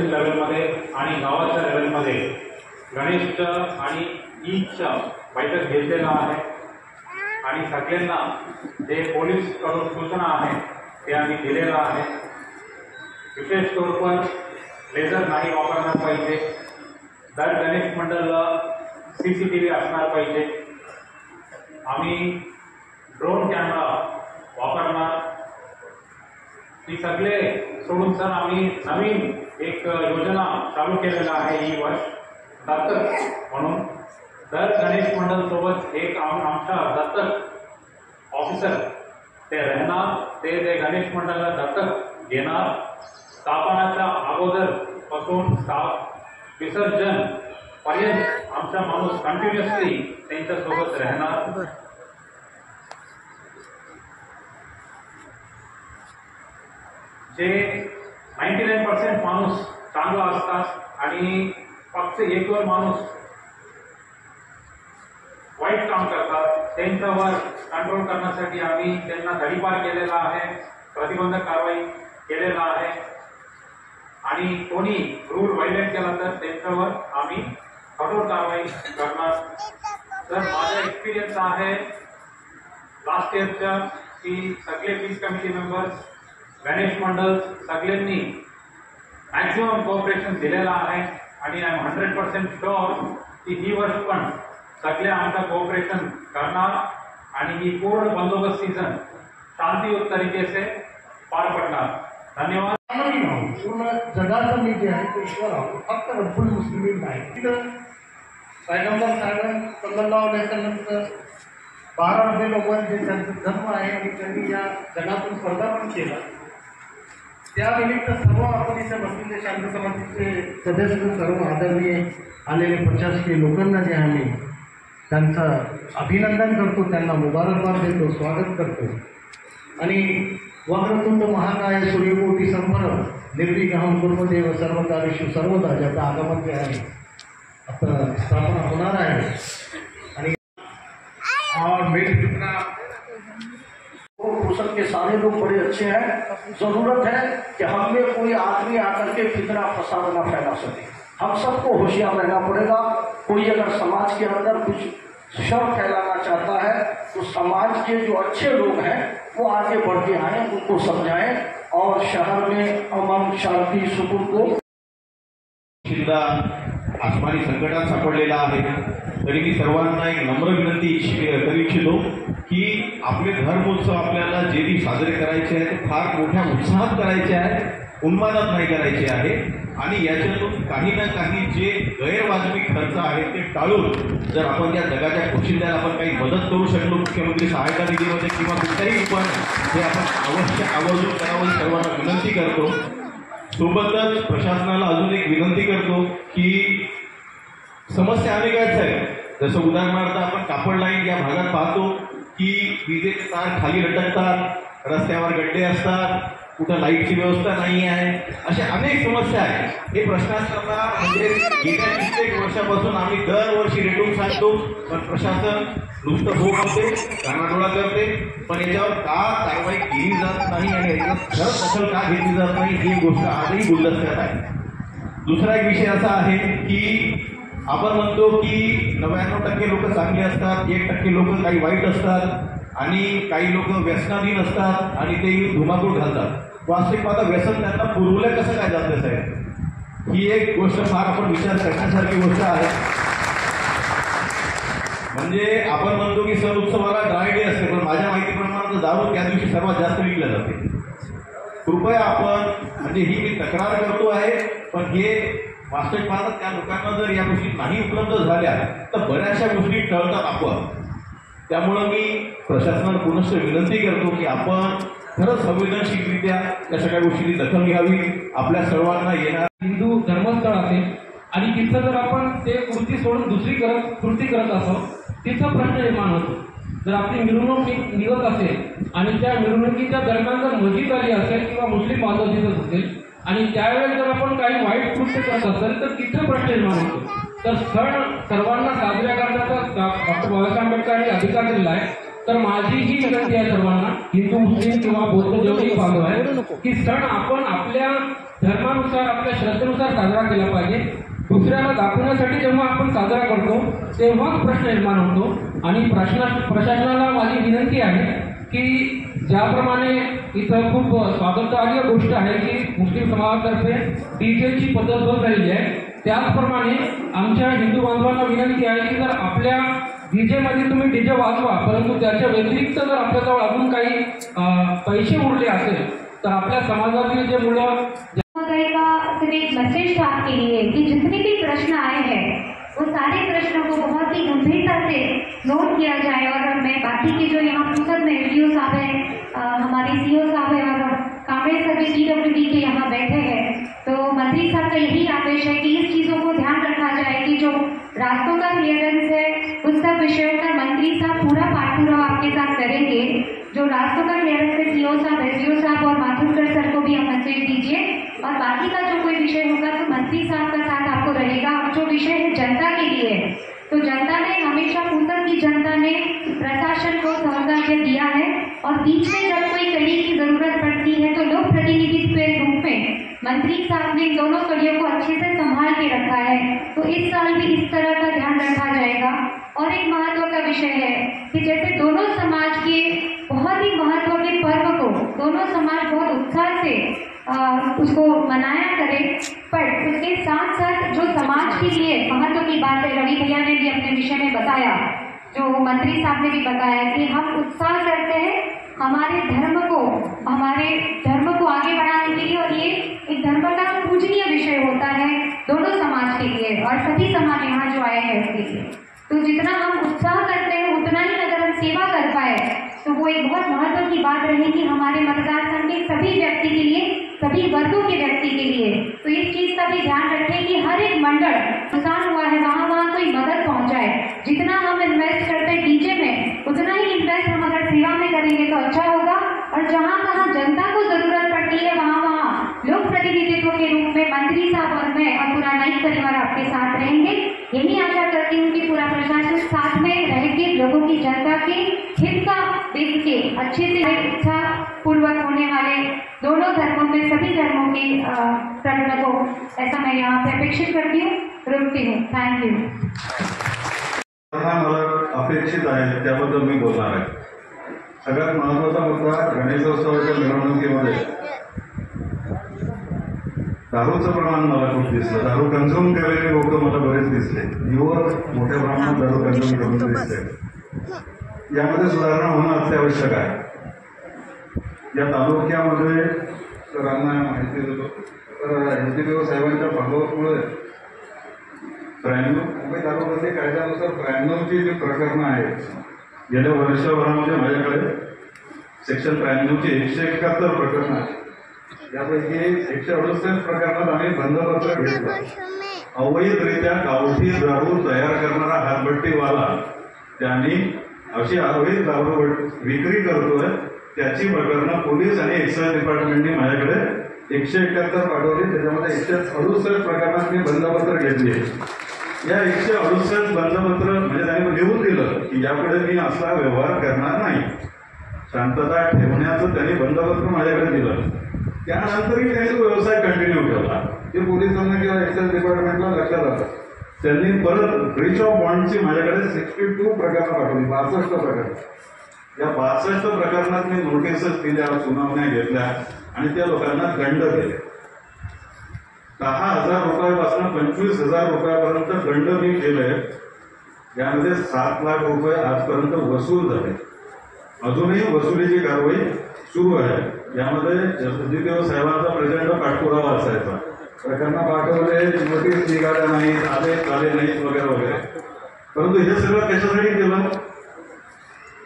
लेवलमध्ये आणि गावाच्या लेवलमध्ये गणेशचं आणि ईदचं बैठक घेतलेला आहे आणि सगळ्यांना जे पोलीसकडून सूचना आहे ते आम्ही दिलेलं आहे। विशेष तौर पर लेझर नाही वापरणार पाहिजे, दर गणेश मंडळला CCTV असणार पाहिजे, आम्ही ड्रोन कॅमेरा वापरणार। ही सगळे सोडून सर आम्ही नवीन एक योजना चालू केलेला आहे ही वर्ष दत्तक म्हणून। दर गणेश मंडळ सोबत एक आमचा दत्तक ऑफिसर ते राहणार, ते गणेश मंडळाला दत्तक घेणार। स्थापनाच्या अगोदर पासून विसर्जन पर्यंत आमचा माणूस कंटिन्युअसली त्यांच्यासोबत राहणार। जे 99% माणूस चांगला असतात आणि फक्त 1-2 माणूस वाईट काम करतात, त्यांच्यावर कंट्रोल करण्यासाठी आम्ही त्यांना तडीपार केलेला आहे, प्रतिबंधक कारवाई केलेला आहे आणि कोणी रूल व्हायलेट केला तर त्यांच्यावर आम्ही कठोर कारवाई करणार। तर माझा एक्सपिरियन्स आहे लास्ट इयरचा की सगळे पीस कमिटी मेंबर्स गणेश मंडळ सगळ्यांनी मॅक्सिमम कोऑपरेशन दिलेला आहे आणि आय एम 100% शुअर की ही वर्ष पण सगळे आमचा कोऑपरेशन करणार आणि ही पूर्ण बंदोबस्त सीजन शांतियुत तरीके से पार पडणार। धन्यवाद। पूर्ण जगाचं मी जे आहे ते ईश्वर आहोत, फक्त रब्बुल मुस्लिमीन नाही। तिथं पैगंबर साहेब सल्लल्लाहु अलैहि वसल्लम 12 रबीउल अव्वल जे त्यांचा जन्म आहे आणि त्यांनी या जगातून पदार्पण केलं, त्यानिमित्त सर्व आपण इथे बसलेले शांत समाजाचे सदस्य सर्व आदरणीय आलेले प्रशासकीय लोकांना जे आम्ही त्यांचं अभिनंदन करतो, त्यांना मुबारकबाद देतो, स्वागत करतो आणि वक्रतुंड महाकाय सूर्यकोटी संपन्न निर्विघ्नं कुर्मदेव सर्वकार्येषु सर्वदा ज्याचं आगमन जे आहे आता स्थापना होणार आहे। आणि और मेरे जितना मुसल के सारे लोग बड़े अच्छे हैं, जरूरत है कि हम में कोई आदमी आकर के फितना फसाद न फैला सके। हम सबको होशियार रहना पड़ेगा। कोई अगर समाज के अंदर कुछ शर फैलाना चाहता है तो समाज के जो अच्छे लोग हैं वो आगे बढ़ के आए, उनको समझाएं और शहर में अमन शांति सुकून को आसमानी संकटात सापडलेला आहे। तरी मी सर्वांना एक नम्र विनंती करू इच्छितो की आपले धर्मोत्सव आपल्याला जे ती साजरे करायचे आहे ते फार मोठ्या उत्साहात करायचे आहे, उन्मादात नाही करायचे आहे आणि याच्यातून काही ना काही जे गैरवाजवी खर्च आहे ते टाळून जर आपण या जगाच्या पोशिंद्याला आपण काही मदत करू शकलो मुख्यमंत्री सहायता निधीमध्ये किंवा कुठल्याही पण हे आपण अवश्य आवर्जून करावं सर्वांना विनंती करतो। सोबतच प्रशासनाला अजून एक विनंती करतो की समस्या अनेकच आहेत। जसं उदाहरणार्थ आपण कापड लाईन या भागात पाहतो की विजेचे तार खाली लटकतात, रस्त्यावर गड्डे असतात, कुठं लाईटची व्यवस्था नाही आहे, अशा अनेक समस्या आहेत। हे प्रशासनाला म्हणजे गेल्या कित्येक वर्षापासून आम्ही दरवर्षी रेटून सांगतो, पण प्रशासन नुसतं हो करते, कानाडोळा करते, पण याच्यावर का कारवाई केली जात नाही आणि याच्यावर खरंच दखल का घेतली जात नाही ही गोष्ट आजही गुलदस्त्यात आहे। दुसरा एक विषय असा आहे की आपण म्हणतो की 99% लोक चांगले असतात, 1% लोक काही वाईट असतात आणि काही लोक व्यसनाधीन असतात आणि ते धुमाकूळ घालतात। वास्तविक पाहता व्यसन त्यांना पुरवलं कसं काय जातं साहेब, ही एक गोष्ट फार आपण विचार करण्यासारखी गोष्ट आहे। म्हणजे आपण म्हणतो की सण उत्सवाला ड्राय डे असते, पण माझ्या माहितीप्रमाणे दारू त्या दिवशी सर्वात जास्त विकल्या जाते। कृपया आपण म्हणजे ही मी तक्रार करतो आहे, पण हे वास्तविक पाहता त्या लोकांना जर या गोष्टी नाही उपलब्ध झाल्या तर बऱ्याचशा गोष्टी टळतात आपण। त्यामुळं मी प्रशासनाला पुनश्च विनंती करतो की आपण खरंच संवेदनशीलरित्या या सगळ्या गोष्टींची दखल घ्यावी। आपल्या सर्वांना येणार हिंदू धर्मस्थळ असेल आणि तिथं जर आपण ते कृती सोडून दुसरी कृती करत असो तिथं प्रश्न निर्माण होतो। जर आपली मिरवणूक निघत असेल आणि त्या मिरवणुकीच्या दरम्यान जर मस्जिद आली असेल किंवा मुस्लिम बांधव दिसत असेल आणि त्यावेळेस जर आपण काही वाईट कृत्य करत असेल तर तिथं प्रश्न निर्माण होतो। तर सण सर्वांना साजऱ्या करण्याचा डॉक्टर बाबासाहेब आंबेडकरांनी अधिकार दिलेला आहे। तर माझी ही विनंती आहे सर्वांना, हिंदू मुस्लिम किंवा बौद्ध जे बांधव आहे की सण आपण आपल्या धर्मानुसार आपल्या श्रद्धेनुसार साजरा केला पाहिजे. दुसऱ्याला दाखवण्यासाठी जेव्हा आपण साजरा करतो तेव्हाच प्रश्न निर्माण होतो. आणि प्रशासनाला माझी विनंती आहे की ज्याप्रमाणे इथं खूप स्वागतार्ह गोष्ट आहे की मुस्लिम समाजातर्फे डीजेची पद्धत होत राहिली आहे, त्याचप्रमाणे आमच्या हिंदू बांधवांना विनंती आहे की जर आपल्या डीजेमध्ये तुम्ही डीजे वाजवा, परंतु त्याच्या व्यतिरिक्त जर आपल्याजवळ अजून काही पैसे उरले असेल तर आपल्या समाजातील जे मुलं का सिर्फ एक मैसेज था आपके लिए कि जितने भी प्रश्न आए हैं वो सारे प्रश्नों को बहुत ही गंभीरता से नोट किया जाए. और मैं बाकी के जो यहाँ संसद में एडीओ साहब हैं, हमारे सीओ साहब हैं और कांग्रेस सभी पीडब्ल्यूडी के यहाँ बैठे हैं, तो मंत्री साहब का यही आदेश है कि इस चीज़ों को ध्यान रखा जाए कि जो रास्तों का क्लियरेंस है उस सब विषयों पर मंत्री साहब पूरा पाठपुरावा आपके साथ करेंगे. जो रास्तों का क्लियरेंस है सीओ साहब, एसडीओ साहब और माथुरकर सर को भी आप मैसेज दीजिए. और बाकी का जो कोई विषय होगा तो मंत्री साहब का साथ आपको रहेगा. और जो विषय है जनता के लिए, तो जनता ने हमेशा पूर्व की जनता ने प्रशासन को सहकार्य दिया है और बीच में जब कोई कड़ी की जरूरत पड़ती है तो लोक प्रतिनिधित्व के रूप में मंत्री साहब ने दोनों कड़ियों को अच्छे से संभाल के रखा है. तो इस साल भी इस तरह का ध्यान रखा जाएगा. और एक महत्व का विषय है कि जैसे दोनों समाज के बहुत ही महत्व के पर्व को दोनों समाज बहुत उत्साह से उसको मनाया करे, पर उसके साथ साथ जो समाज के लिए महत्व की बात है, रवि भैया ने भी अपने विषय में बताया, जो मंत्री साहब ने भी बताया कि हम उत्साह करते हैं हमारे धर्म को आगे बढ़ाने के लिए. और ये एक धर्म का पूजनीय विषय होता है दोनों समाज के लिए और सभी समाज यहाँ जो आए हैं उसके लिए. तो जितना हम उत्साह करते हैं उतना ही अगर हम सेवा कर पाए तो वो एक बहुत महत्व की बात रहेगी हमारे मतदार संघ के सभी व्यक्ति के लिए, सभी वर्गों के व्यक्ति के लिए. तो इस चीज का भी ध्यान रखें कि हर एक मंडल नुकसान हुआ है वहाँ कोई मदद पहुँचाए. जितना हम इन्वेस्ट करते हैं डीजे में उतना ही इन्वेस्ट हम अगर सेवा में करेंगे तो अच्छा होगा. और जहाँ जनता को जरूरत पड़ती है वहाँ लोक प्रतिनिधित्व के रूप में मंत्री साहब और मैं और पूरा नाइक परिवार आपके साथ रहेंगे. यही आशा करती हूँ कि पूरा प्रशासन साथ में रह के लोगों की जनता के हित का देख के अच्छे से इच्छा पूर्वक होने वाले दोनों धर्मों में सभी धर्मों के प्रकरण को ऐसा मैं यहाँ पे अपेक्षित करती हूँ. रुकती हूँ. Thank you. मला अपेक्षित आहे त्याबद्दल मी बोलणार आहे. सगळ्यात महत्वाचा मुद्दा गणेशोत्सवाच्या मिरवणुकीमध्ये दारूचं प्रमाण मला खूप दिसलं. दारू कन्झ्युम केलेले लोक मला बरेच दिसले. युवक मोठ्या प्रमाणात दारू कन्झ्युम करून दिसले. यामध्ये सुधारणा होणं अत्यावश्यक आहे. या तालुक्यामध्ये सरांना माहिती देतो तर एसडीपीओ साहेबांच्या फॉलोअपमुळे 93 मुंबई दारूबंदी कायद्यानुसार 93ची जी प्रकरणं आहेत गेल्या वर्षभरामध्ये माझ्याकडे सेक्शन 93ची 171 प्रकरणं आहेत. यापैकी 168 प्रकरणात आम्ही बंदपत्र घेतलं. अवैधरित्या गावठी दारू तयार करणारा हातभट्टीवाला त्यांनी अशी अवैध दारू विक्री करतोय त्याची प्रकरणं पोलीस आणि एक्साईज डिपार्टमेंटने माझ्याकडे 171 पाठवली. त्याच्यामध्ये 168 प्रकरणात मी बंदपत्र घेतली. या 168 बंदपत्र म्हणजे त्यांनी लिहून दिलं की यापुढे मी असा व्यवहार करणार नाही, शांतता ठेवण्याचं त्यांनी बंदपत्र माझ्याकडे दिलं. त्यानंतरही त्यांनी तो व्यवसाय कंटिन्यू ठेवला. ते पोलिसांना किंवा एक्साईज डिपार्टमेंटला लक्षात आलं. त्यांनी परत ब्रीच ऑफ बॉन्डची माझ्याकडे 62 प्रकरणं पाठवली. 62 प्रकरण. या 62 प्रकरणात मी नोटीसेस दिल्या, सुनावण्या घेतल्या आणि त्या लोकांना दंड दिले. 10,000 रुपयापासून 25,000 रुपयापर्यंत दंड मी केले. यामध्ये 7 लाख रुपये आजपर्यंत वसूल झाले. अजूनही वसुलीची कारवाई सुरू आहे. यामध्ये एसडीपीओ साहेबांचा प्रचंड पाठपुरावा असायचा. प्रकरणं पाठवले, नोटीस निघाल्या नाहीत, आले नाहीत वगैरे वगैरे. परंतु हे सगळं कशासाठी केलं?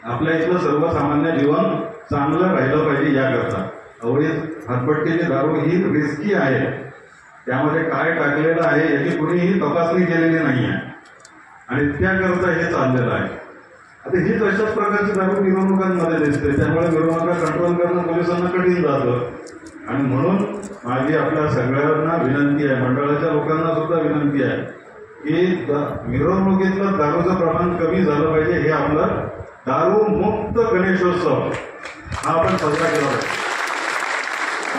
आपल्या इथलं सर्वसामान्य जीवन चांगलं राहिलं पाहिजे याकरता. अवैध हातभट्टीची दारू ही रिस्की आहे. त्यामध्ये काय टाकलेलं आहे याची कुणीही तपासणी केलेली नाही आहे आणि त्याकरता हे चाललेलं आहे. आता हीच अशाच प्रकारची दारू मिरवणुकांमध्ये दिसते. त्यामुळे मिरवणुका कंट्रोल करणं पोलिसांना कठीण जातं. आणि म्हणून माझी आपल्या सगळ्यांना विनंती आहे, मंडळाच्या लोकांना सुद्धा विनंती आहे की मिरवणुकीतलं दारूचं प्रमाण कमी झालं पाहिजे. हे आपलं दारू मुक्त गणेशोत्सव हा आपण साजरा केला पाहिजे.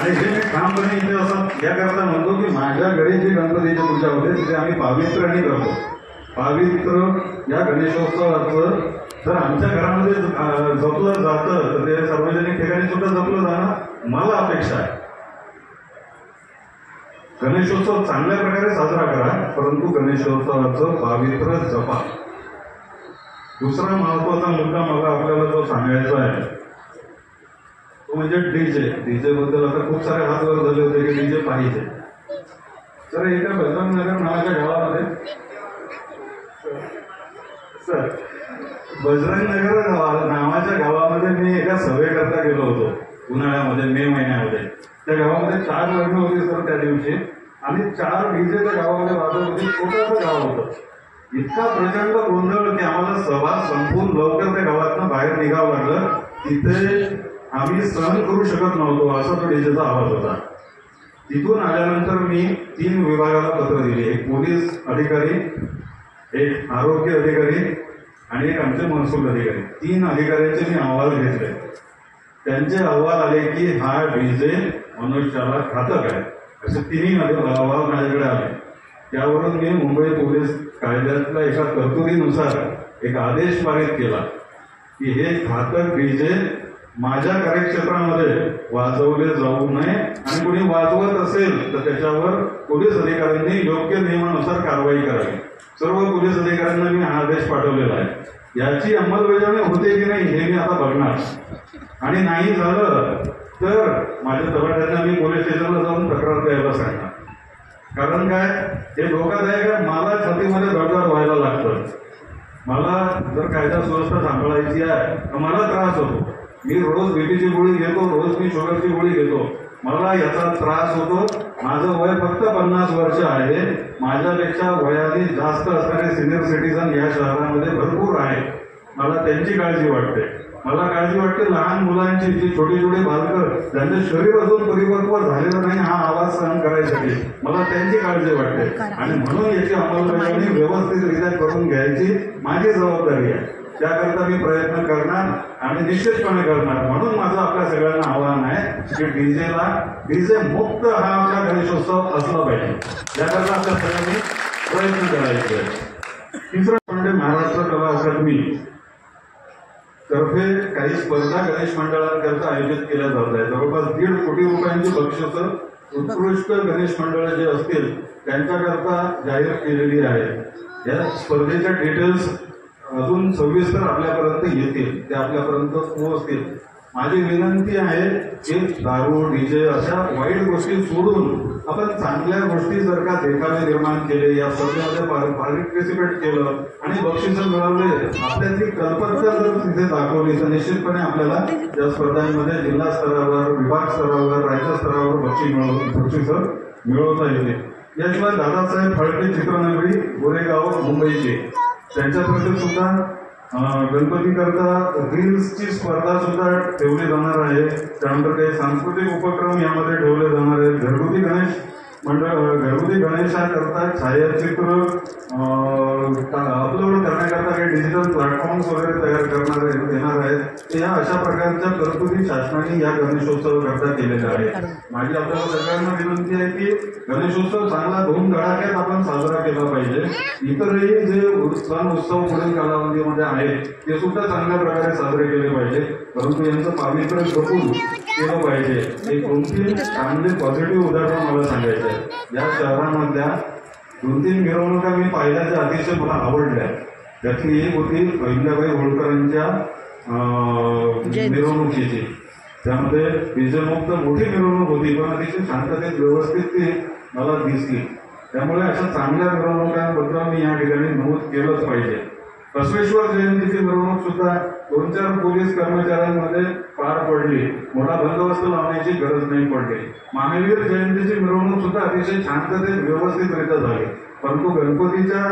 आणि हे मी ठामपणे इथे असं याकरता म्हणतो की माझ्या घरी जी गणपतीची पूजा होते तिथे आम्ही पावित्र्याने करतो. पावित्र या गणेशोत्सवाचं जर आमच्या घरामध्ये जपलं जातं तर ते सार्वजनिक ठिकाणी सुद्धा जपलं जाणं मला अपेक्षा आहे. गणेशोत्सव चांगल्या प्रकारे साजरा करा, परंतु गणेशोत्सवाचं पावित्र्य जपा. दुसरा महत्वाचा मुद्दा मला आपल्याला जो सांगायचा आहे तो म्हणजे डीजे बद्दल आता खूप सारे हात वर झाले होते की डीजे पाहिजे. तर एका बजरंगनगर नावाच्या गावामध्ये बजरंगनगर नावाच्या गावामध्ये मी एका सभेकरता गेलो होतो उन्हाळ्यामध्ये, मे महिन्यामध्ये. त्या गावामध्ये 4 लग्न होती सर त्या दिवशी आणि 4 डीजे त्या गावामध्ये वाजत होती. छोटंसं गाव होतं. इतका प्रचंड गोंधळ की आम्हाला सभा संपून लवकर त्या गावातनं बाहेर निघावं लागलं. तिथे आम्ही सहन करू शकत नव्हतो असा तो डीजेचा आवाज होता. तिथून आल्यानंतर मी 3 विभागाला पत्र दिले. एक पोलीस अधिकारी, एक आरोग्य अधिकारी आणि एक आमचे महसूल अधिकारी. 3 अधिकाऱ्यांचे मी अहवाल घेतले. त्यांचे अहवाल आले की हा डीजे मनुष्याला घातक आहे असे 3 अहवाल माझ्याकडे आले. त्यावरून मी मुंबई पोलीस कायद्यातल्या एका तरतुदीनुसार एक आदेश पारित केला की हे घातक डीजे माझ्या कार्यक्षेत्रामध्ये वाजवले जाऊ नये आणि कोणी वाजवत असेल तर त्याच्यावर पोलीस अधिकाऱ्यांनी योग्य नियमानुसार कारवाई करावी. सर्व पोलीस अधिकाऱ्यांना मी हा आदेश पाठवलेला आहे. याची अंमलबजावणी होते की नाही हे मी आता बघणार आणि नाही झालं तर माझ्या तलाठ्यांना मी पोलीस स्टेशनला जाऊन तक्रार द्यायला सांगणार. कारण काय, हे धोकादायक आहे. मला छातीमध्ये धडधड व्हायला लागतं. मला जर कायदा सुव्यवस्था सांभाळायची आहे तर मला त्रास होतो. मी रोज बीपीची गोळी घेतो, रोज मी शुगरची गोळी घेतो. मला याचा त्रास होतो. माझं वय फक्त 50 वर्ष आहे. माझ्यापेक्षा वयाने जास्त असणारे सिनियर सिटीजन या शहरामध्ये भरपूर आहे. मला त्यांची काळजी वाटते. मला काळजी वाटते लहान मुलांची, जी छोटी छोटी बालकं ज्यांचं शरीर अजून परिपक्व झालेलं नाही हा आवाज सहन करायसाठी, मला त्यांची काळजी वाटते. आणि म्हणून याची अंमलबजावणी व्यवस्थितरित्या करून घ्यायची माझी जबाबदारी आहे. त्याकरता मी प्रयत्न करणार आणि निश्चितपणे करणार. म्हणून माझं आपल्या सगळ्यांना आव्हान आहे की डीजे मुक्त हा आपला गणेशोत्सव असला पाहिजे. याकरता आपल्या सगळ्यांनी प्रयत्न करायचे. तिसरं म्हणजे महाराष्ट्र कला अकादमी तर्फे काही स्पर्धा गणेश मंडळांकरता आयोजित केल्या जात आहेत. जवळपास 1.5 कोटी रुपयांची बक्षिसं उत्कृष्ट गणेश मंडळ जे असतील त्यांच्याकरता जाहीर केलेली आहे. या स्पर्धेच्या डिटेल्स अजून सविस्तर आपल्यापर्यंत येतील, ते आपल्यापर्यंत पोहोचतील. माझी विनंती आहे की दारू, डीजे अशा वाईट गोष्टी सोडून आपण चांगल्या गोष्टी जर का देखावे निर्माण केले, या स्पर्धेमध्ये पार्टिसिपेट केलं आणि बक्षिसं मिळवले, आपल्याची कल्पना जर तिथे दाखवली तर निश्चितपणे आपल्याला या स्पर्धांमध्ये जिल्हा स्तरावर, विभाग स्तरावर, राज्य स्तरावर बक्षिसं मिळवता येते. याशिवाय दादासाहेब फाळके चित्रनगरी गोरेगाव मुंबईचे त्यांच्यातर्फे सुद्धा गणपतीकरता रील्सची स्पर्धा सुद्धा ठेवली जाणार आहे. त्यानंतर काही सांस्कृतिक उपक्रम यामध्ये ठेवले जाणार आहेत. घरगुती गणेशाकरता छायाचित्र अपलोड करण्याकरता काही डिजिटल प्लॅटफॉर्म्स वगैरे तयार देणार आहेत. या अशा प्रकारच्या तरतुदी शासनाने या गणेशोत्सवाकरता केलेल्या आहेत. माझी आपल्याला सगळ्यांना विनंती आहे की गणेशोत्सव चांगला धूमधडाक्यात आपण साजरा केला पाहिजे. इतरही जे सण उत्सव पुढील कालावधीमध्ये आहेत ते सुद्धा चांगल्या प्रकारे साजरे केले पाहिजे, परंतु यांचं पावित्र्य जपून केलं पाहिजे. एक 2-3 चांगले पॉझिटिव्ह उदाहरण मला सांगायचं आहे. या शहरामधल्या 2-3 मिरवणुका मी पाहिल्याच्या अतिशय मला आवडल्या. त्यातली एक होती अहिल्याबाई होळकरांच्या मिरवणुकीची. त्यामध्ये डीजेमुक्त मोठी मिरवणूक होती, पण अतिशय शांततेत व्यवस्थित ती मला दिसली. त्यामुळे अशा चांगल्या मिरवणुकांबद्दल मी या ठिकाणी नमूद केलंच पाहिजे. बसवेश्वर जयंतीची मिरवणूक सुद्धा 2-4 पोलीस कर्मचाऱ्यांमध्ये पार पडली. मोठा बंदोबस्त लावण्याची गरज नाही पडली. महावीर जयंतीची मिरवणूक सुद्धा अतिशय शांततेत व्यवस्थितरित्या झाली. परंतु गणपतीच्या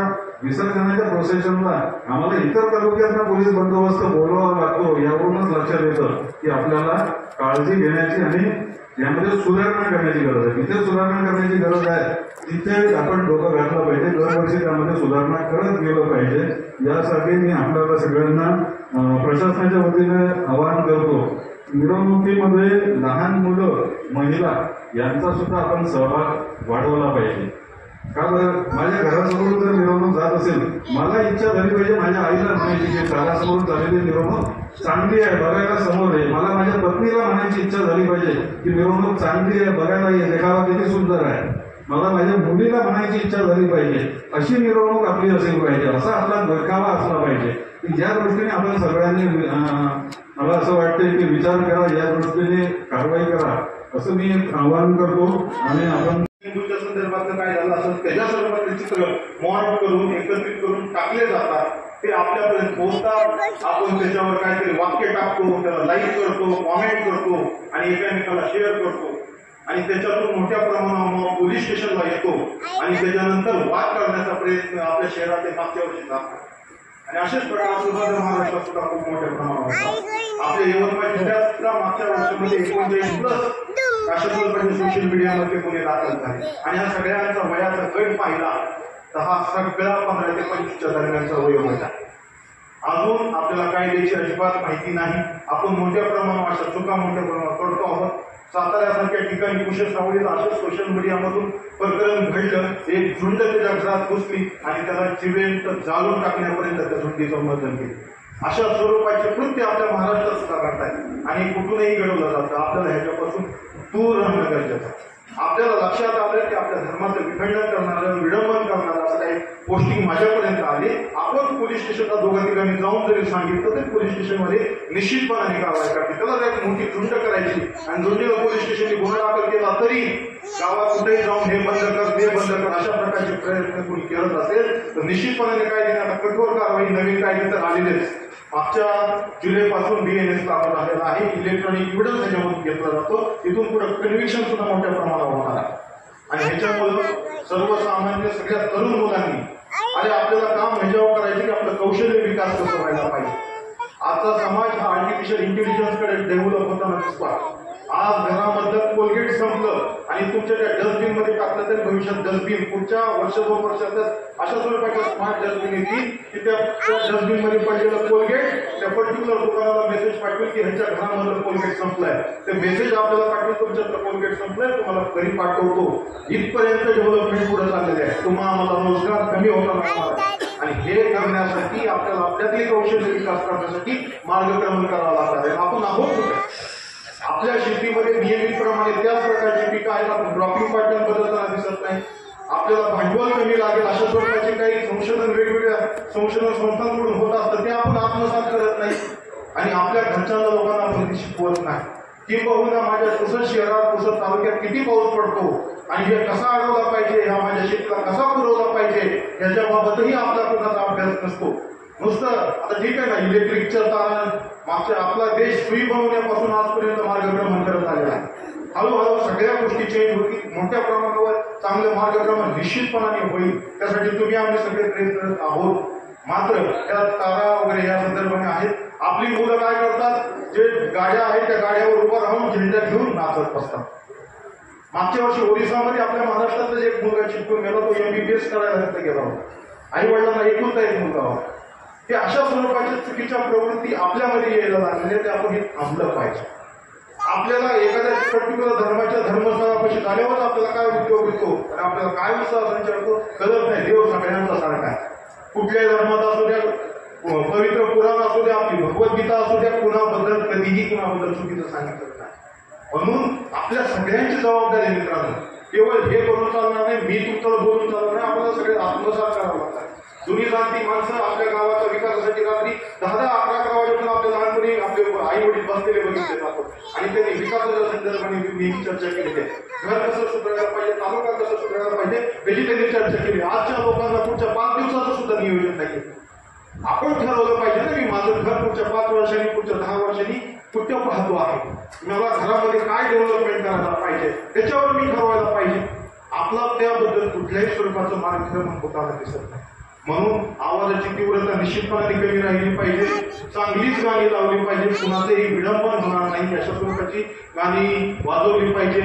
विसर्जनाच्या प्रोसेशनला आम्हाला इतर तालुक्यांना पोलीस बंदोबस्त बोलवावा लागतो. यावरूनच लक्षात येतं की आपल्याला काळजी घेण्याची आणि यामध्ये सुधारणा करण्याची गरज आहे. जिथे सुधारणा करण्याची गरज आहे तिथे आपण डोकं घातलं पाहिजे. दरवर्षी त्यामध्ये सुधारणा करत गेलं पाहिजे. यासाठी मी आपल्याला सगळ्यांना प्रशासनाच्या वतीने आवाहन करतो मिरवणुकीमध्ये लहान मुलं, महिला यांचा सुद्धा आपण सहभाग वाढवला पाहिजे. कारण माझ्या घरासमोरून जर मिरवणूक जात असेल, मला इच्छा झाली पाहिजे माझ्या आईला म्हणायची की घरासमोरून झालेली मिरवणूक चांगली आहे, बघायला समोर आहे. मला माझ्या पत्नीला म्हणायची इच्छा झाली पाहिजे की मिरवणूक चांगली आहे, बघायला ये, देखावा किती सुंदर आहे. मला माझ्या मुलीला म्हणायची इच्छा झाली पाहिजे. अशी मिरवणूक आपली असेल पाहिजे, असा आपला देखावा असला पाहिजे. की ज्या दृष्टीने आपण सगळ्यांनी मला असं वाटतंय की विचार करा, या दृष्टीने कारवाई करा, असं मी आवाहन करतो. आणि आपण हिंदूच्या संदर्भात काय झालं असेल त्याच्या संदर्भातले चित्र मॉर्फ करून एकत्रित करून टाकले जातात, ते आपल्यापर्यंत पोहोचतात. आपण त्याच्यावर काहीतरी वाक्य टाकतो, त्याला लाईक करतो, कॉमेंट करतो आणि एकमेकाला शेअर करतो आणि त्याच्यातून मोठ्या प्रमाणावर पोलीस स्टेशनला येतो आणि त्याच्यानंतर वाद करण्याचा प्रयत्न आपल्या शहरात मागच्या वर्षी जातात. आणि अशाच प्रकार सुद्धा महाराष्ट्रात सुद्धा खूप मोठ्या प्रमाणावर होतात. आपल्या यवतमाळ जिल्ह्यातला मागच्या वर्षामध्ये 39+ राष्ट्रपती सोशल मीडियामध्ये गुन्हे दाखल झाले आणि या सगळ्यांचा वयाचा गट पाहिला तर हा सगळा 15 ते 25च्या दरम्यानचा वयोगट होता. अजून आपल्याला कायद्याची अजिबात माहिती नाही. आपण मोठ्या प्रमाणावर अशा चुका मोठ्या प्रमाणात करतो आहोत. साताऱ्यासारख्या ठिकाणी कुशल सावळीला असं सोशल मीडियामधून प्रकरण घडलं, एक झुंड त्याच्या घरात घुसली आणि त्याला जिवेंत जाळून टाकण्यापर्यंत त्या झुंडीचं मर्दन केलं. अशा स्वरूपाचे कृत्य आपल्या महाराष्ट्रात सुद्धा करतायत आणि कुठूनही घडवलं जातं. आपल्याला ह्याच्यापासून दूर राहणं गरजेचं आहे. आपल्याला लक्षात आलं की आपल्या धर्माचं विखंडन करणारं, विडंबन करणारं असं काही पोस्टिंग माझ्यापर्यंत आले. आपण पोलीस स्टेशनला दोघा ठिकाणी जाऊन जरी सांगितलं तर पोलीस स्टेशनमध्ये निश्चितपणाने कारवाई करते. त्याला एक मोठी झुंड करायची आणि झुंडीला पोलीस स्टेशनने गुन्हा दाखल केला तरी गावात कुठेही जाऊन हे बंद कर, ते बंद कर अशा प्रकारचे प्रयत्न कोणी करत असेल तर निश्चितपणाने कायद्याने आता कठोर कारवाई नवीन कायदे तर आलेलेच. मागच्या जुलैपासून BNS लागू झालेला आहे. इलेक्ट्रॉनिक एव्हिडन्स ह्याच्यामधून घेतला जातो. इथून पुढे कन्व्हिक्शन सुद्धा मोठ्या प्रमाणावर होणार आहे आणि ह्याच्यामुळे सर्वसामान्य सगळ्या तरुण मुलांनी आणि आपल्याला काम ह्याच्यावर करायचं की आपलं कौशल्य विकास कसं व्हायला पाहिजे. आजचा समाज हा आर्टिफिशियल इंटेलिजन्सकडे डेव्हलप होताना दिसतो. आज घरामधलं कोलगेट संपलं आणि तुमच्या त्या डस्टबिन मध्ये टाकलं तर भविष्यात डस्टबिन पुढच्या वर्ष 2 वर्षातच अशा स्वरूपाच्या स्मार्ट डस्टबिन येतील की त्या डस्टबिन मध्ये पडलेलं कोलगेट त्या पर्टिक्युलर दुकानाला मेसेज पाठवेल की ह्याच्या घरामधलं कोलगेट संपलंय. ते मेसेज आपल्याला पाठवेल तुमच्यातलं कोलगेट संपलंय, तुम्हाला घरी पाठवतो. इथपर्यंत डेव्हलपमेंट पुढे चाललेले आहे. तुम्हाला रोजगार कमी होता आणि हे करण्यासाठी आपल्याला आपल्यातली कौशल्य विकास करण्यासाठी मार्गक्रमण करावा लागणार आहे. आपण आहोत कुठे? आपल्या शेतीमध्ये नियमितप्रमाणे त्याच प्रकारची पिकं आहेत. आपण ड्रॉपिंग पॅटर्न बदलताना दिसत नाही. आपल्याला भांडवल कमी लागेल अशा स्वरूपाचे काही संशोधन वेगवेगळ्या संशोधन संस्थांकडून होत असतं ते आपण आत्मसात करत नाही आणि आपल्या घरच्यांना लोकांना आपण शिकवत नाही. किंबहुना माझ्या पुसद शहरात, पुसद तालुक्यात किती पाऊस पडतो आणि हे कसा अडवला पाहिजे, ह्या माझ्या शेतीला कसा पुरवला पाहिजे याच्याबाबतही आपला कुणाचा अभ्यास नसतो. नुसतं आता ठीक आहे ना, इलेक्ट्रिकच्या तारा मागच्या आपला देश फ्री बनवण्यापासून आजपर्यंत मार्गक्रमण करत आलेला आहे. हळूहळू सगळ्या गोष्टी चेंज होतील. मोठ्या प्रमाणावर चांगलं मार्गक्रमण निश्चितपणाने होईल. त्यासाठी तुम्ही आम्ही सगळे प्रयत्न आहोत. मात्र त्या तारा वगैरे या संदर्भाने आहेत. आपली मुलं काय करतात, जे गाड्या आहेत त्या गाड्यावर उभं राहून झेंडा घेऊन नाचत बसतात. मागच्या वर्षी ओरिसामध्ये आपल्या महाराष्ट्रातच एक मुलगा चिटकून गेला, तो MBBS करायला गेला होता. आई वडिलांना एकुलता एक मुलगा होता. हे अशा स्वरूपाच्या चुकीच्या प्रवृत्ती आपल्यामध्ये यायला लागलेल्या ते आपण हे थांबलं पाहिजे. आपल्याला एखाद्या पर्टिक्युलर धर्माच्या धर्मस्थळापाशी झाल्यावर आपल्याला काय उपयोग होतो आणि आपल्याला काय उत्साह संचार होतो कळत नाही. देव सगळ्यांचा सारखा आहे. कुठल्याही धर्मात असू द्या, पवित्र पुराण असू द्या, आपली भगवद्गीता असू द्या, कुणाबद्दल कधीही कुणाबद्दल चुकीचं सांगितलं नाही. म्हणून आपल्या सगळ्यांची जबाबदारी मित्रांनो, केवळ हे करून चालणार नाही, मी तुमचं बोलून चालणार नाही, आपल्याला सगळे आत्मसात करावं लागतात. जुनी जाणती माणसं आपल्या गावाच्या विकासासाठी रात्री 10-11 वाजेपर्यंत आपल्या लहानपणी आपले आई वडील बसलेले बघितले जातात आणि त्यांनी विकासाच्या संदर्भाने नेहमी चर्चा केली आहे. घर कसं सुधारायला पाहिजे, तालुका कसं सुधारायला पाहिजे त्याची त्यांनी चर्चा केली. आजच्या लोकांना पुढच्या 5 दिवसाचं सुद्धा नियोजन नाही. आपण ठरवलं पाहिजे ना, मी माझं घर पुढच्या 5 वर्षांनी, पुढच्या 10 वर्षांनी कुठं पाहतो आहे, मला घरामध्ये काय डेव्हलपमेंट करायला पाहिजे त्याच्यावर मी ठरवायला पाहिजे. आपला त्याबद्दल कुठल्याही स्वरूपाचं मार्गक्रमण होताना दिसत नाही. म्हणून आवाजाची तीव्रता निश्चितपणे कमी राहिली पाहिजे. चांगलीच गाणी लावली पाहिजे. कुणाचंही विडंबन होणार नाही अशा स्वरूपाची गाणी वाजवली पाहिजे.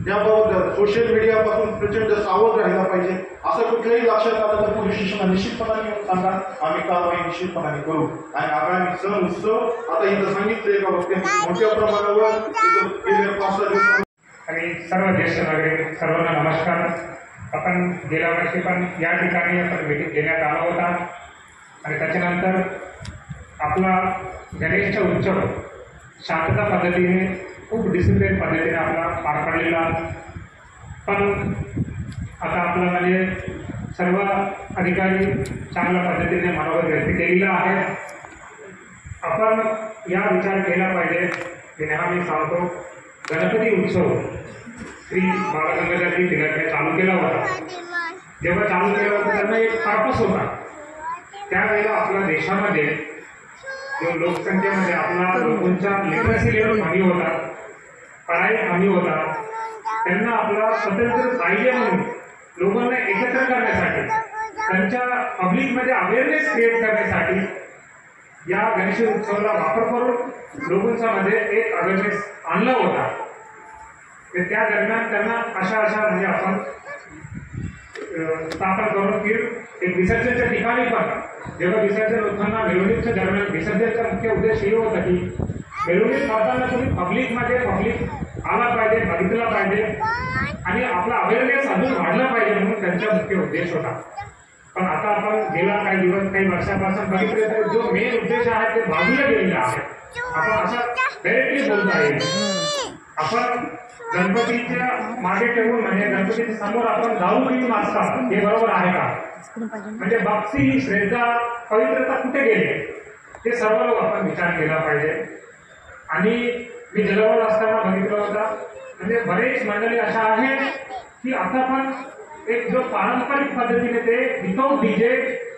याबाबत सोशल मीडियापासून प्रचंड सावध राहिला पाहिजे. असं कुठल्याही लक्षात आलं तर पोलीस स्टेशनला निश्चितपणाने येऊन सांगा, आम्ही कारवाई निश्चितपणाने करू. आणि आगामी सण उत्सव आता इथं सांगितलंय का बघते मोठ्या प्रमाणावर गेल्या 5-6 दिवस. आणि सर्व ज्येष्ठ नागरिक सर्वांना नमस्कार. आपण गेल्या वर्षी पण या ठिकाणी आपण मीटिंग घेण्यात आला होता आणि त्याच्यानंतर आपला गणेशचा उत्सव शांतता पद्धतीने खूप डिसिप्लिन पद्धतीने आपला पार पडलेला. पण आता आपलं म्हणजे सर्व अधिकारी चांगल्या पद्धतीने मनोगत व्यक्त केलेलं आहे. आपण या विचार केला पाहिजे की नेहमी सांगतो गणपती उत्सव श्री बाळगंगाधर टिळकने चालू केला होता. जेव्हा चालू केला होता त्यांना एक पर्पस होता. त्यावेळेला आपल्या देशामध्ये जो लोकसंख्येमध्ये आपला लोकांचा लिटरसी लेवल कमी होता, पढाई कमी होता, त्यांना आपला स्वतंत्र पाहिजे म्हणून लोकांना एकत्र करण्यासाठी, त्यांच्या पब्लिकमध्ये अवेअरनेस क्रिएट करण्यासाठी या गणेश उत्सवाला वापर करून लोकांच्या मध्ये एक अवेअरनेस आणला होता. त्या दरम्यान त्यांना अशा म्हणजे आपण स्थापन करून की एक विसर्जनच्या ठिकाणी पण जेव्हा विसर्जन लोकांना मिरवणुकीच्या दरम्यान विसर्जनचा मुख्य उद्देश हे होता की मिरवणूक करताना तुम्ही पब्लिक आला पाहिजे, बघितला पाहिजे आणि आपला अवेअरनेस अजून वाढला पाहिजे म्हणून त्यांचा मुख्य उद्देश होता. पण आता आपण गेला काही वर्षापासून बघितलं तर जो मेन उद्देश आहे ते बाजूला गेलेला आहे. आपण असा डायरेक्टली बोलता येईल. आपण गणपतीच्या मागे ठेवून म्हणजे गणपतीच्या समोर आपण दारू पिऊन असतात हे बरोबर आहे का? म्हणजे भक्ती, श्रद्धा, पवित्रता कुठे गेले हे सर्व लोक आपण विचार केला पाहिजे. आणि मी जलवाल असताना बघितलं होता म्हणजे बरेच मंडळी अशा आहेत की आता पण एक जो पारंपरिक पद्धतीने ते विदाउट डीजे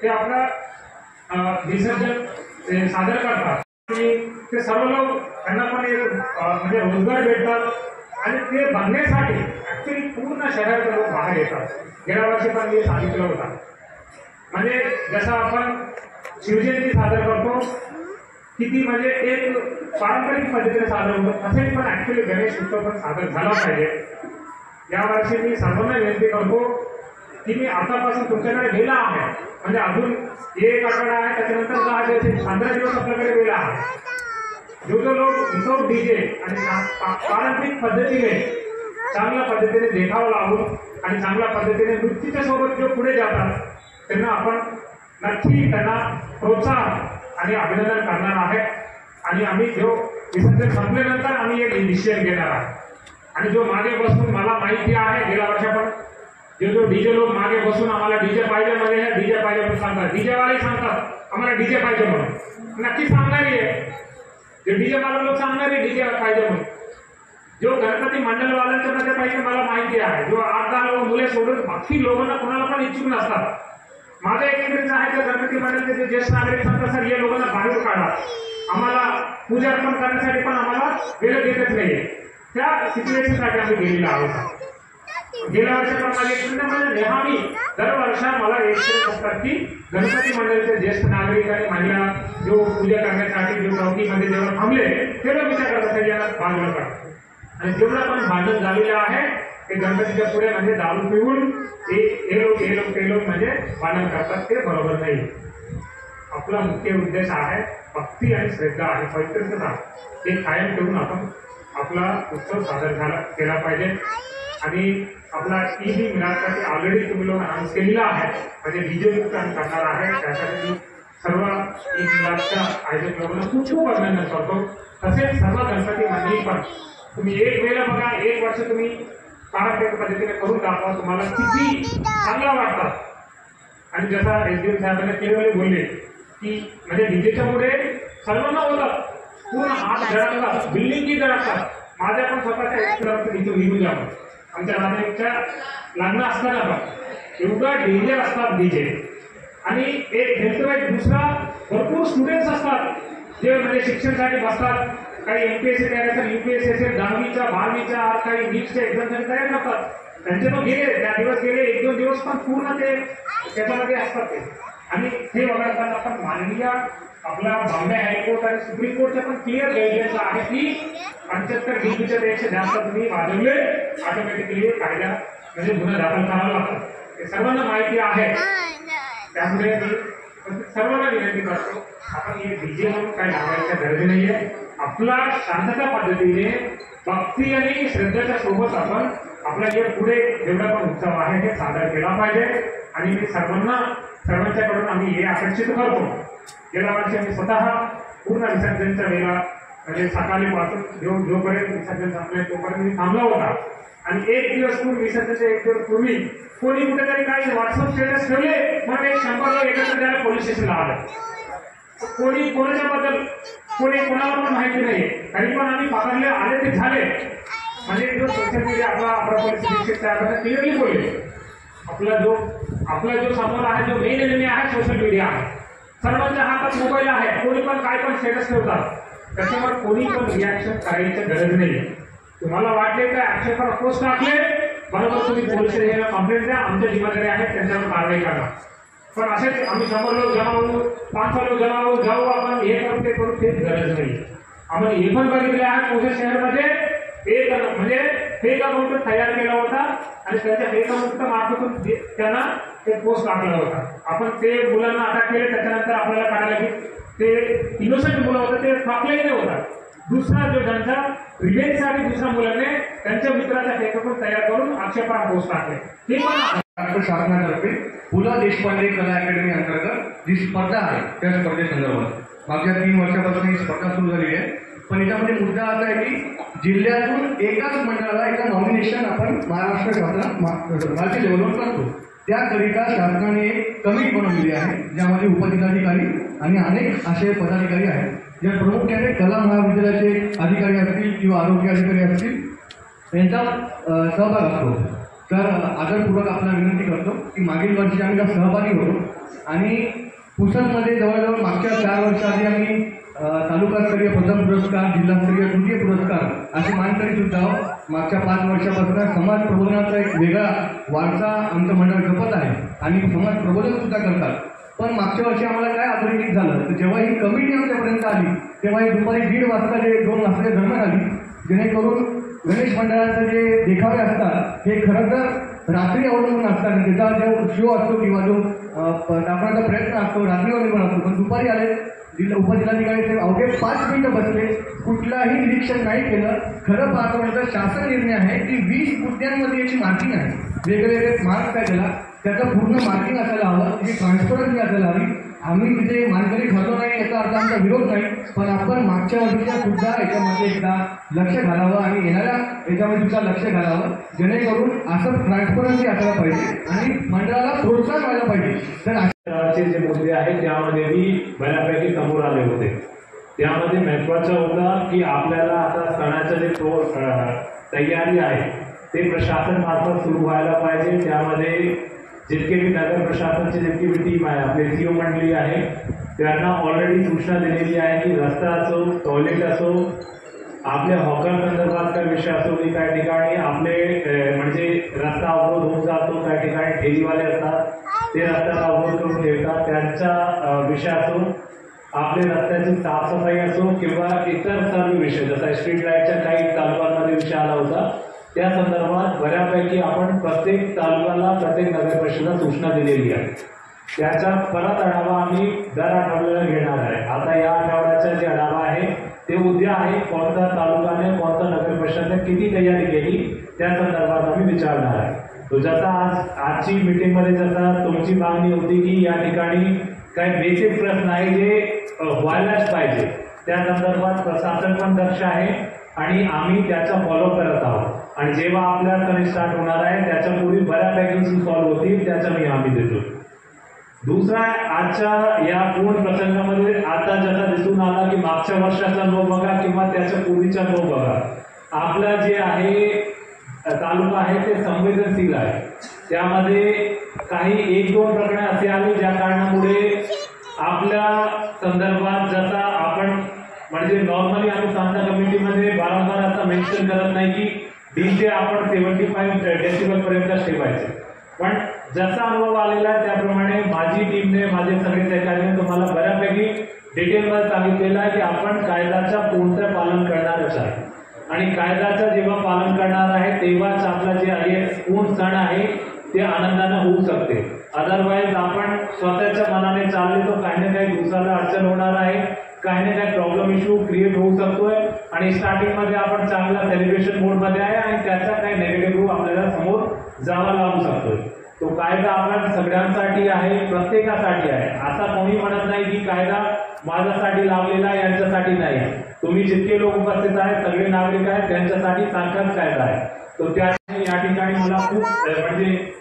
ते आपला विसर्जन सादर करतात. आणि ते सर्व लोक त्यांना पण एक म्हणजे रोजगार भेटतात आणि ते बघण्यासाठी ऍक्च्युली पूर्ण शहरातले लोक बाहेर येतात. गेल्या वर्षी पण मी सांगितलं होतं म्हणजे जसं आपण शिवजयंती सादर करतो किती म्हणजे एक पारंपरिक पद्धतीने सादर होतो असेल पण ऍक्च्युली गणेश उत्सव पण सादर झाला पाहिजे. यावर्षी मी सर्वांना विनंती करतो की मी आतापासून तुमच्याकडे गेला आहे म्हणजे अजून एक आठवडा आहे त्याच्यानंतर 15 दिवस आपल्याकडे वेळ आहे. जो लोक विदाउट डीजे आणि पारंपरिक पद्धतीने चांगल्या पद्धतीने देखावा लावून आणि चांगल्या पद्धतीने नृत्याच्या सोबत जो पुढे जातात त्यांना आपण नक्की त्यांना प्रोत्साहन आणि अभिनंदन करणार आहे. आणि आम्ही जो विसर्जन संपल्यानंतर आम्ही एक डिसिजन घेणार आहे. आणि जो मागे बसून मला माहिती आहे गेल्या वर्षापण जो डीजे लोक मागे बसून आम्हाला डीजे पाहिजे म्हणजे डीजे पाहिजे म्हणून सांगतात, डीजेवाले सांगतात आम्हाला डीजे पाहिजे म्हणून नक्की सांगणारी आहे. जे डीजे वाले लोक सांगणारे डीजे पाहिजे म्हणून. जो गणपती मंडळवाल्यांच्या मध्ये पाहिजे मला माहिती आहे. जो 8-10 लोक मुले सोडून बाकी लोकांना कोणाला पण इच्छुक नसतात. माझा एक्सपिरियन्स आहे की गणपती मंडळाचे जे ज्येष्ठ नागरिक सांगतात सर हे लोकांना बाहेर काढा, आम्हाला पूजा अर्पण करण्यासाठी पण आम्हाला वेळ देतच नाहीये. त्या सिच्युएशनसाठी आम्ही गेलेलो आहोत. गेल्या वर्षाला माझे एक्सपिरियन्स म्हणजे नेहमी दरवर्षा मला एक्सपिरियन्स असतात की गणपती मंडळाचे ज्येष्ठ नागरिक आणि महिला जो पूजा करण्यासाठी जो चौकीमध्ये जेव्हा थांबले तेव्हा विचार करतात याला बाजूला काढतात. आणि जेवढं पण भांडण झालेलं आहे ते गणपतीच्या पुढे म्हणजे दारू पिऊन हे लोक म्हणजे भांडण करतात ते बरोबर नाही. आपला मुख्य उद्देश आहे भक्ती आणि श्रद्धा आणि पवित्रता हे कायम ठेवून आपण आपला उत्सव सादर केला पाहिजे. आणि आपला ईद मिलादसाठी ऑलरेडी तुम्ही लोक अनाउन्स केलेला आहे म्हणजे डीजे मुक्त करणार आहे. त्यासाठी मी सर्व ईद मिलादच्या आयोजक लोकांना खूप अभिनंदन करतो. तसेच सर्व गणपती मंडळी पण तुम्ही एक वेळेला बघा, एक वर्ष तुम्ही पारंपरिक पद्धतीने करून दाखवा, तुम्हाला किती चांगला वाटतात. आणि जसा एसडीएम साहेबांना केवळ बोलले की म्हणजे डीजेच्या पुढे सर्वांना होतात पूर्ण हात धडकतात, बिल्डिंगही धडकतात. माझ्या पण स्वतःच्या इथून निघून जावं. आमच्या नातेवाईकच्या लग्न असताना पण एवढा डीजे असतात डीजे. आणि एक हेल्थवाईज दुसरा भरपूर स्टुडंट्स असतात जे म्हणजे शिक्षणासाठी बसतात. काही एमपीएससी तयार असतात, यूपीएससी असेल, 10वीच्या 12वीच्या काही नीटच्या एक्झामसाठी तयार करतात. त्यांचे तो गेले त्या दिवस गेले 1-2 दिवस पण पूर्ण ते त्याच्यामध्ये असतात. ते आणि ते वगळताना आपण माननीय आपला बॉम्बे हायकोर्ट आणि सुप्रीम कोर्टचे पण क्लिअर गाईडलाईन्स आहे की 75 डीबीच्या पेक्षा जास्त तुम्ही वाजवले ऑटोमॅटिकली कायदा म्हणजे गुन्हा दाखल करावा लागतो. हे सर्वांना माहिती आहे. त्यामुळे मी सर्वांना विनंती करतो, आपण हे डीजे म्हणून काय लावायच्या गरज नाहीये. आपला शांतता पद्धतीने भक्ती आणि श्रद्धेच्या सोबत आपण आपला जे पुढे जेवढा पण उत्सव आहे हे सादर केला पाहिजे. आणि मी सर्वांच्याकडून आम्ही हे अपेक्षित करतो. गेल्या वर्षी आम्ही स्वतः पूर्ण विसर्जनच्या वेळेला म्हणजे सकाळीपासून जोपर्यंत विसर्जन संपले तोपर्यंत मी थांबला होता. आणि एक दिवस पूर्वी विसर्जनच्या एक दिवस पूर्वी कोणी कुठेतरी काही व्हॉट्सअप स्टेटस ठेवले मग 100 लोक एकत्र द्यायला पोलीस स्टेशनला आलं. कोणी कोणाच्याबद्दल कोणाला पण माहिती नाही, तरी पण आम्ही पकडले आले ते झाले. म्हणजे जो सोशल मीडिया आपला पोलीस निश्चित क्लिअरली बोलले, आपला जो समोर आहे जो मेन एनिमी आहे सोशल मीडिया आहे. सर्वांच्या हातात मोबाईल आहे, कोणी पण काय पण स्टेटस ठेवतात, त्याच्यावर कोणी पण रिॲक्शन करायची गरज नाही. तुम्हाला वाटले का ऍक्शन पोस्ट टाकले बरोबर तुम्ही पोलीस स्टेशनला कंप्लेंट द्या, आमच्या जिम्मेदारी आहे त्यांच्यावर कारवाई करा. पण असेच आम्ही 100 लोक जमा होऊ 500 लोक जमा होऊ जाऊ आपण हे करू ते करू तेच गरज नाही. आपण हे पण बघितले आहे पुणे शहरामध्ये एक म्हणजे फेक अकाउंट तयार केला होता आणि त्याच्या फेक अकाउंटच्या मार्फतून त्यांना ते पोस्ट टाकला होता. आपण ते मुलांना अटक केले, त्याच्यानंतर आपल्याला कळालं की ते इनोसेंट मुलं होतं, ते टाकलेले होता. दुसरा जो त्यांचा रिव्हेंजसाठी दुसऱ्या मुलाने त्यांच्या मित्राचा फेक अकाउंट तयार करून आक्षेपार्ह पोस्ट टाकले. हे पण शासनातर्फे पु ल देशपांडे कला अकॅडमी अंतर्गत जी स्पर्धा आहे त्या स्पर्धेसंदर्भात मागच्या 3 वर्षापासून ही स्पर्धा सुरू झाली आहे. पण याच्यामध्ये मुद्दा असा आहे की जिल्ह्यातून एकाच मंडळाला एका नॉमिनेशन आपण महाराष्ट्र शासन राज्य लेवलवर करतो. त्याकरिता शासनाने एक कमिटी बनवलेली आहे ज्यामध्ये उपजिल्हाधिकारी आणि अनेक असे पदाधिकारी आहेत. ज्या प्रामुख्याने कला महाविद्यालयाचे अधिकारी असतील किंवा आरोग्य अधिकारी असतील यांचा सहभाग असतो. तर आदरपूर्वक आपल्याला विनंती करतो की मागील वर्षी आम्ही सहभागी होतो आणि पुसदमध्ये जवळजवळ मागच्या 4 वर्षाआधी आम्ही तालुकास्तरीय प्रथम पुरस्कार, जिल्हास्तरीय द्वितीय पुरस्कार असे मानकरी सुद्धा मागच्या 5 वर्षापासून समाज प्रबोधनाचा एक वेगळा वारसा आमचं मंडळ जपत आहे आणि समाज प्रबोधन सुद्धा करतात. पण मागच्या वर्षी आम्हाला काय अधोरेखित झालं तर जेव्हा ही कमिटी आमच्यापर्यंत आली तेव्हा ही दुपारी 1:30 वाजता 2 वाजता दरम्यान आली, जेणेकरून गणेश मंडळाचे जे देखावे असतात हे खरं तर रात्री अवलंबून असतात. त्याचा जो शो असतो किंवा जो दाखवण्याचा प्रयत्न असतो रात्रीवर निर्माण असतो. पण दुपारी आले उपजिल्हाधिकारी साहेब अवघे 5 मिनिटं बसले, कुठलाही निरीक्षण नाही केलं. खरं पाहतो म्हणजे शासन निर्णय आहे की 20 मुद्द्यांमध्ये याची मार्किंग आहे, वेगवेगळे मार्क्स काय केला त्याचं पूर्ण मार्किंग असायला हवं, त्याची ट्रान्सपरन्सी असायला हवी. आम्ही तिथे मानकरी ठरलो नाही याचा अर्थ आमचा विरोध नाही, पण आपण मागच्या वर्षीच्या सुद्धा याच्यामध्ये एकदा लक्ष घालावं आणि येणाऱ्या याच्यामध्ये सुद्धा लक्ष घालावं, जेणेकरून असं ट्रान्सपरन्सी असायला पाहिजे आणि मंडळाला प्रोत्साहन व्हायला पाहिजे. तर जे मुद्दे आहेत त्यामध्ये मी बऱ्यापैकी समोर आले होते. त्यामध्ये महत्वाचं होतं की आपल्याला आता सणाचं जे तयारी आहे ते प्रशासन मार्फत सुरू व्हायला पाहिजे. त्यामध्ये जितके मी नगर प्रशासनची जितकी मी टीम आहे आपले सीओ मंडळी आहे त्यांना ऑलरेडी सूचना दिलेली आहे की रस्ता असो, टॉयलेट असो, आपल्या हॉकर संदर्भात काय विषय असो की काही ठिकाणी आपले म्हणजे रस्ता अवरोध होऊन जातो, काही ठिकाणी ठेलीवाले असतात ते रस्त्याला अवरोध करून ठेवतात, त्यांचा विषय असो, आपल्या रस्त्याची साफसफाई असो किंवा इतर सर्व विषय जसा स्ट्रीट लाईटच्या काही तालुक्यांमध्ये विषय आला होता त्या संदर्भात बऱ्यापैकी आपण प्रत्येक तालुक्याला प्रत्येक नगर परिषदेला सूचना दिलेली आहे. त्याचा परत आढावा आम्ही दर आठवड्याला घेणार आहे. आता या आठवड्याचा जे आढावा आहे ते उद्या आहे. कोणत्या तालुक्याने कोणत्या नगर परिषदेने किती तयारी केली त्या संदर्भात आम्ही विचारणार आहे. तो जसा आजची मीटिंगमध्ये जसा तुमची मागणी होती की या ठिकाणी काही बेसिक प्रश्न आहे जे व्हायलाच पाहिजे त्या संदर्भात प्रशासन पण दक्ष आहे आणि आम्ही त्याचा फॉलो करत आहोत. आणि जेव्हा आपल्या सण स्टार्ट होणार आहे त्याच्या पूर्वी बऱ्यापैकी सॉल्व्ह होतील त्याचा मी हमी देतो. दुसरा आजच्या या पूर्ण प्रसंगामध्ये आता जसा दिसून आला की मागच्या वर्षाचा नो बघा किंवा त्याच्या पूर्वीचा नो बघा, आपला जे आहे तालुका आहे ते संवेदनशील आहे. त्यामध्ये काही 1-2 प्रकरणे असे आली ज्या कारणामुळे आपल्या संदर्भात जसा आपण म्हणजे नॉर्मली आम्ही सांगता कमिटीमध्ये वारंवार असं मेन्शन करत नाही की डीजे आपण 75 डेसिबल पर्यंत ठेवायचे. पण जसा अनुभव आलेला आहे त्याप्रमाणे माझी टीमने, माझे सगळे सहकार्याने तुम्हाला बऱ्यापैकी डिटेलमध्ये सांगितलेलं आहे की आपण कायद्याच्या पूर्ण पालन करणारच आहे आणि कायद्याचं जेव्हा पालन करणार आहे तेव्हाच आपला जे पूर्ण सण आहे ते आनंदानं होऊ शकते. अदरवाईज आपण स्वतःच्या मनाने चालले तर काही ना काही दिवसाला अडचण होणार आहे, काही ना काही प्रॉब्लेम इश्यू क्रिएट होऊ शकतोय आणि स्टार्टिंगमध्ये आपण चांगला सेलिब्रेशन मोडमध्ये आहे आणि त्याचा काही नेगेटिव्ह रूप आपल्याला समोर जावा लागू शकतोय. तो कायदा आपण सगळ्यांसाठी आहे, प्रत्येकासाठी आहे. असा कोणी म्हणत नाही की कायदा माझ्यासाठी लावलेला आहे, यांच्यासाठी नाही. तुम्ही जितके लोक उपस्थित आहेत सगळे नागरिक आहेत त्यांच्यासाठी सारखाच कायदा आहे. तो त्या या ठिकाणी मला खूप म्हणजे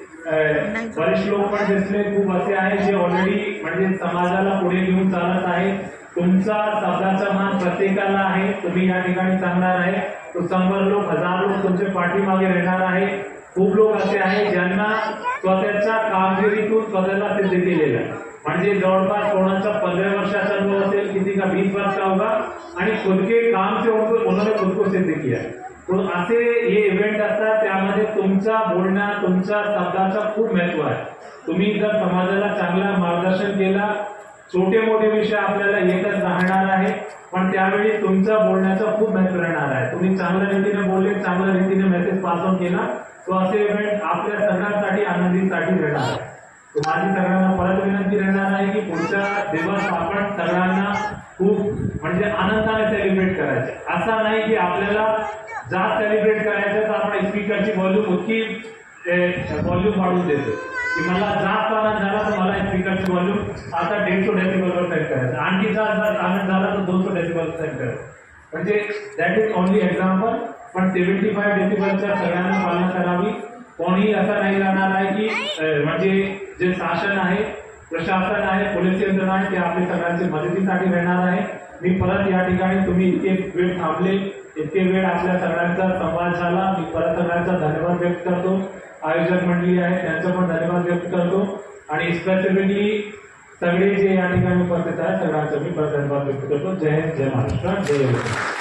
बरेच लोक पण दिसले, खूप असे आहे जे ऑलरेडी म्हणजे समाजाला पुढे घेऊन चालत आहे. तुमचा शब्दाचा मान प्रत्येकाला आहे, तुम्ही या ठिकाणी सांगणार आहे तो 100 लोक 1000 लोक तुमच्या पाठीमागे राहणार आहे. खूप लोक असे आहेत ज्यांना स्वतःच्या कामगिरीतून स्वतःला सिद्ध केलेलं आहे. म्हणजे जवळपास कोणाचा 15 वर्षाचा अनुभव असेल, किसी का 20 वर्ष का होगा आणि खुद के काम से उन्होंने खुद को सिद्ध किया. तो असे हे इव्हेंट असतात त्यामध्ये तुमचा बोलणं, तुमच्या शब्दाचा खूप महत्व आहे. तुम्ही जर समाजाला चांगला मार्गदर्शन केला, छोटे मोठे विषय आपल्याला येतच राहणार आहे पण त्यावेळी तुमचा बोलण्याचा खूप महत्व राहणार आहे. तुम्ही चांगल्या रीतीने बोलले, चांगल्या रीतीने मेसेज पास ऑन केला तो असे इव्हेंट आपल्या सगळ्यांसाठी आनंदीसाठी राहणार आहे. माझी सगळ्यांना परत विनंती राहणार आहे की पुढचा दिवस आपण सगळ्यांना खूप म्हणजे आनंदाने सेलिब्रेट करायचे. असा नाही की आपल्याला जास्त सेलिब्रेट करायचं तर आपण स्पीकरची व्हॉल्यूम इतकी व्हॉल्यूम वाढवून देतो की मला जास्त आनंद झाला तर मला स्पीकरची व्हॉल्यूम आता 150 डेसिबलवर सेट करायचं, आणखी जास्त आनंद झाला तर 200 डेसिबल सेट करायचं. म्हणजे दॅट इज ओनली एक्झाम्पल. पण 75 डेसिबलच्या सगळ्यांना पालना करावी. कोणी असं नाही राहणार आहे की म्हणजे जे शासन आहे, प्रशासन आहे, पोलीस यंत्रणा आहे ते आपल्या सगळ्यांच्या मदतीसाठी राहणार आहे. मी परत या ठिकाणी तुम्ही इतके वेळ थांबले, इतके वेळ आपल्या सगळ्यांचा संवाद झाला, मी परत सगळ्यांचा धन्यवाद व्यक्त करतो. आयोजक मंडळी आहे त्यांचा पण धन्यवाद व्यक्त करतो आणि स्पेसिफिकली सगळे जे या ठिकाणी उपस्थित आहेत सगळ्यांचा मी परत धन्यवाद व्यक्त करतो. जय हिंद, जय महाराष्ट्र, जय हिंद.